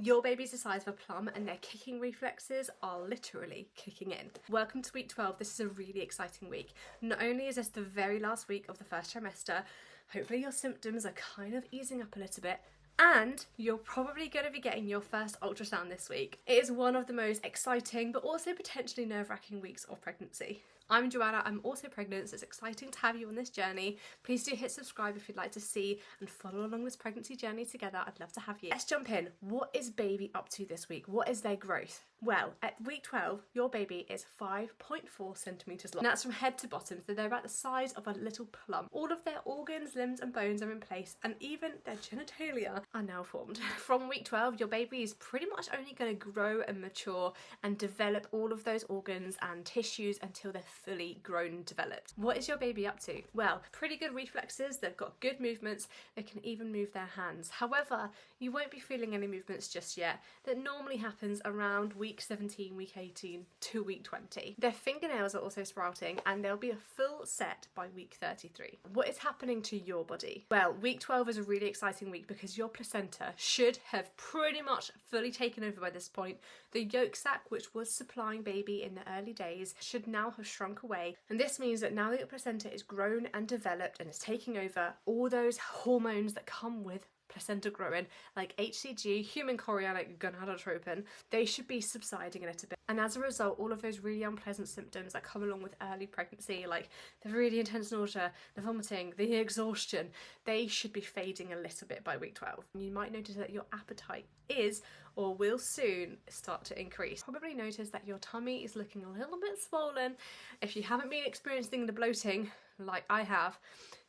Your baby's the size of a plum and their kicking reflexes are literally kicking in. Welcome to week 12. This is a really exciting week. Not only is this the very last week of the first trimester, hopefully your symptoms are kind of easing up a little bit, and you're probably going to be getting your first ultrasound this week. It is one of the most exciting but also potentially nerve-wracking weeks of pregnancy. I'm Joanna, I'm also pregnant, so it's exciting to have you on this journey. Please do hit subscribe if you'd like to see and follow along this pregnancy journey together. I'd love to have you. Let's jump in. What is baby up to this week? What is their growth? Well, at week 12, your baby is 5.4 centimetres long. And that's from head to bottom, so they're about the size of a little plum. All of their organs, limbs and bones are in place, and even their genitalia are now formed. From week 12, your baby is pretty much only going to grow and mature and develop all of those organs and tissues until they're fully grown and developed. What is your baby up to? Well, pretty good reflexes, they've got good movements, they can even move their hands. However, you won't be feeling any movements just yet. That normally happens around week 17, week 18 to week 20. Their fingernails are also sprouting and they'll be a full set by week 33. What is happening to your body? Well, week 12 is a really exciting week because your placenta should have pretty much fully taken over by this point. The yolk sac, which was supplying baby in the early days, should now have shrunk away, and this means that now that your placenta is grown and developed and is taking over, all those hormones that come with placenta growing, like HCG, human chorionic gonadotropin, they should be subsiding a little bit. And as a result, all of those really unpleasant symptoms that come along with early pregnancy, like the really intense nausea, the vomiting, the exhaustion, they should be fading a little bit by week 12. You might notice that your appetite is or will soon start to increase. Probably notice that your tummy is looking a little bit swollen. If you haven't been experiencing the bloating like I have,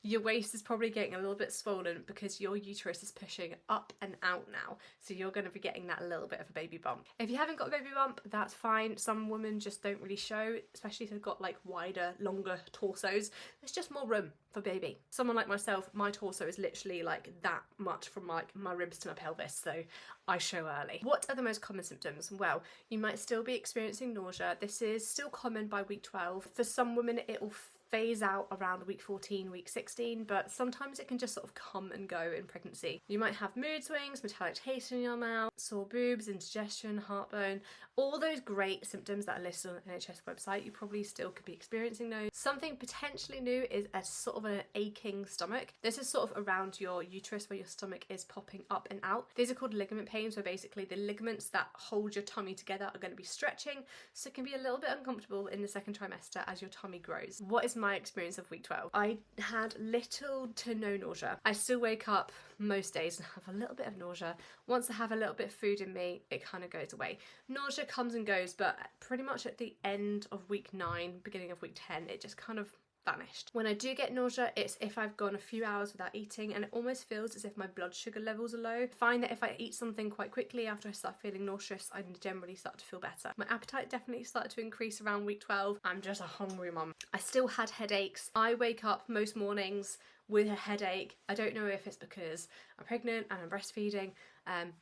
your waist is probably getting a little bit swollen because your uterus is pushing up and out now. So you're going to be getting that little bit of a baby bump. If you haven't got a baby bump, that's fine. Some women just don't really show, especially if they've got like wider, longer torsos. There's just more room for baby. Someone like myself, my torso is literally like that much from like my ribs to my pelvis, so I show early. What are the most common symptoms? Well, you might still be experiencing nausea. This is still common by week 12. For some women, it will phase out around week 14, week 16, but sometimes it can just sort of come and go in pregnancy. You might have mood swings, metallic taste in your mouth, sore boobs, indigestion, heartburn, all those great symptoms that are listed on the NHS website. You probably still could be experiencing those. Something potentially new is a sort of an aching stomach. This is sort of around your uterus where your stomach is popping up and out. These are called ligament pains, where basically the ligaments that hold your tummy together are going to be stretching, so it can be a little bit uncomfortable in the second trimester as your tummy grows. What is my experience of week 12? I had little to no nausea. I still wake up most days and have a little bit of nausea. Once I have a little bit of food in me, it kind of goes away. Nausea comes and goes, but pretty much at the end of week 9, beginning of week 10, it just kind of vanished. When I do get nausea, it's if I've gone a few hours without eating, and it almost feels as if my blood sugar levels are low. I find that if I eat something quite quickly after I start feeling nauseous, I generally start to feel better. My appetite definitely started to increase around week 12. I'm just a hungry mum. I still had headaches. I wake up most mornings with a headache. I don't know if it's because I'm pregnant and I'm breastfeeding,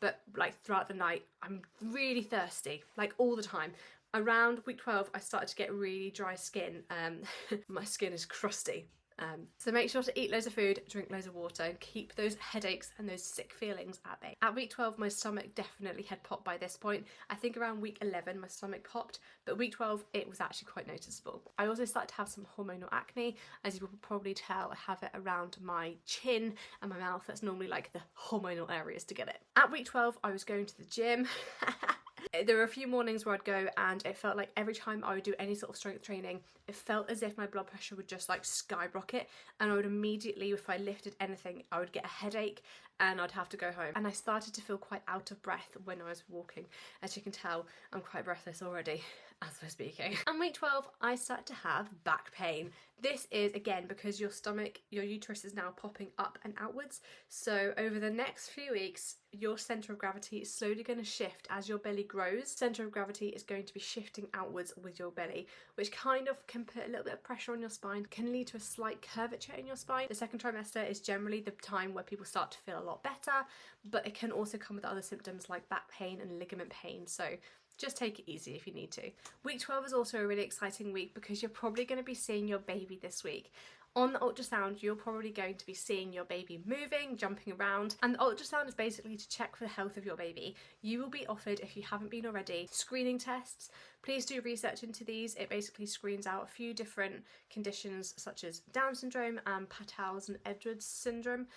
but like throughout the night, I'm really thirsty, like all the time. Around week 12, I started to get really dry skin. My skin is crusty. So make sure to eat loads of food, drink loads of water, and keep those headaches and those sick feelings at bay. At week 12, my stomach definitely had popped by this point. I think around week 11, my stomach popped, but week 12, it was actually quite noticeable. I also started to have some hormonal acne. As you will probably tell, I have it around my chin and my mouth. That's normally like the hormonal areas to get it. At week 12, I was going to the gym. There were a few mornings where I'd go and it felt like every time I would do any sort of strength training, it felt as if my blood pressure would just like skyrocket, and I would immediately, if I lifted anything, I would get a headache and I'd have to go home. And I started to feel quite out of breath when I was walking. As you can tell, I'm quite breathless already as we're speaking. And week 12, I started to have back pain. This is, again, because your stomach, your uterus is now popping up and outwards. So over the next few weeks, your centre of gravity is slowly going to shift as your belly grows. Centre of gravity is going to be shifting outwards with your belly, which kind of can put a little bit of pressure on your spine, can lead to a slight curvature in your spine. The second trimester is generally the time where people start to feel a lot better, but it can also come with other symptoms like back pain and ligament pain. So just take it easy if you need to. Week 12 is also a really exciting week because you're probably going to be seeing your baby this week. On the ultrasound, you're probably going to be seeing your baby moving, jumping around, and the ultrasound is basically to check for the health of your baby. You will be offered, if you haven't been already, screening tests. Please do research into these. It basically screens out a few different conditions such as Down syndrome and Patau's and Edwards syndrome.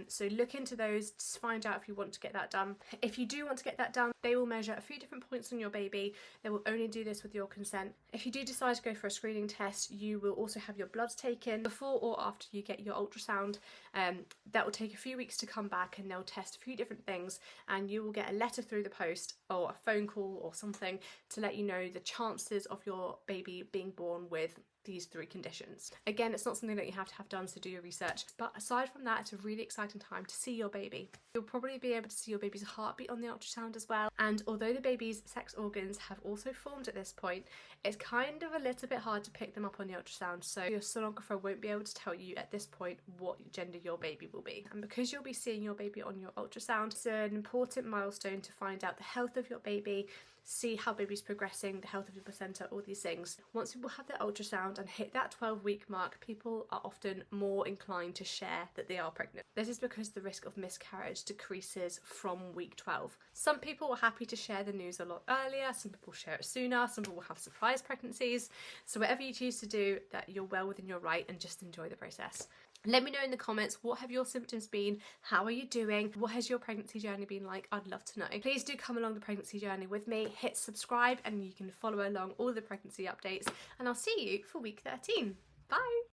So look into those to find out if you want to get that done. If you do want to get that done, they will measure a few different points on your baby. They will only do this with your consent. If you do decide to go for a screening test, you will also have your bloods taken before or after you get your ultrasound. That will take a few weeks to come back, and they'll test a few different things, and you will get a letter through the post or a phone call or something to let you know the chances of your baby being born with these 3 conditions. Again, it's not something that you have to have done, so do your research. But aside from that, it's a really exciting time to see your baby. You'll probably be able to see your baby's heartbeat on the ultrasound as well. And although the baby's sex organs have also formed at this point, it's kind of a little bit hard to pick them up on the ultrasound. So your sonographer won't be able to tell you at this point what gender your baby will be. And because you'll be seeing your baby on your ultrasound, it's an important milestone to find out the health of your baby, see how baby's progressing, the health of your placenta, all these things. Once people have their ultrasound and hit that 12-week mark, people are often more inclined to share that they are pregnant. This is because the risk of miscarriage decreases from week 12. Some people are happy to share the news a lot earlier, some people share it sooner, some people have surprise pregnancies. So whatever you choose to do, that you're well within your right, and just enjoy the process. Let me know in the comments, what have your symptoms been? How are you doing? What has your pregnancy journey been like? I'd love to know. Please do come along the pregnancy journey with me. Hit subscribe and you can follow along all the pregnancy updates, and I'll see you for week 13. Bye!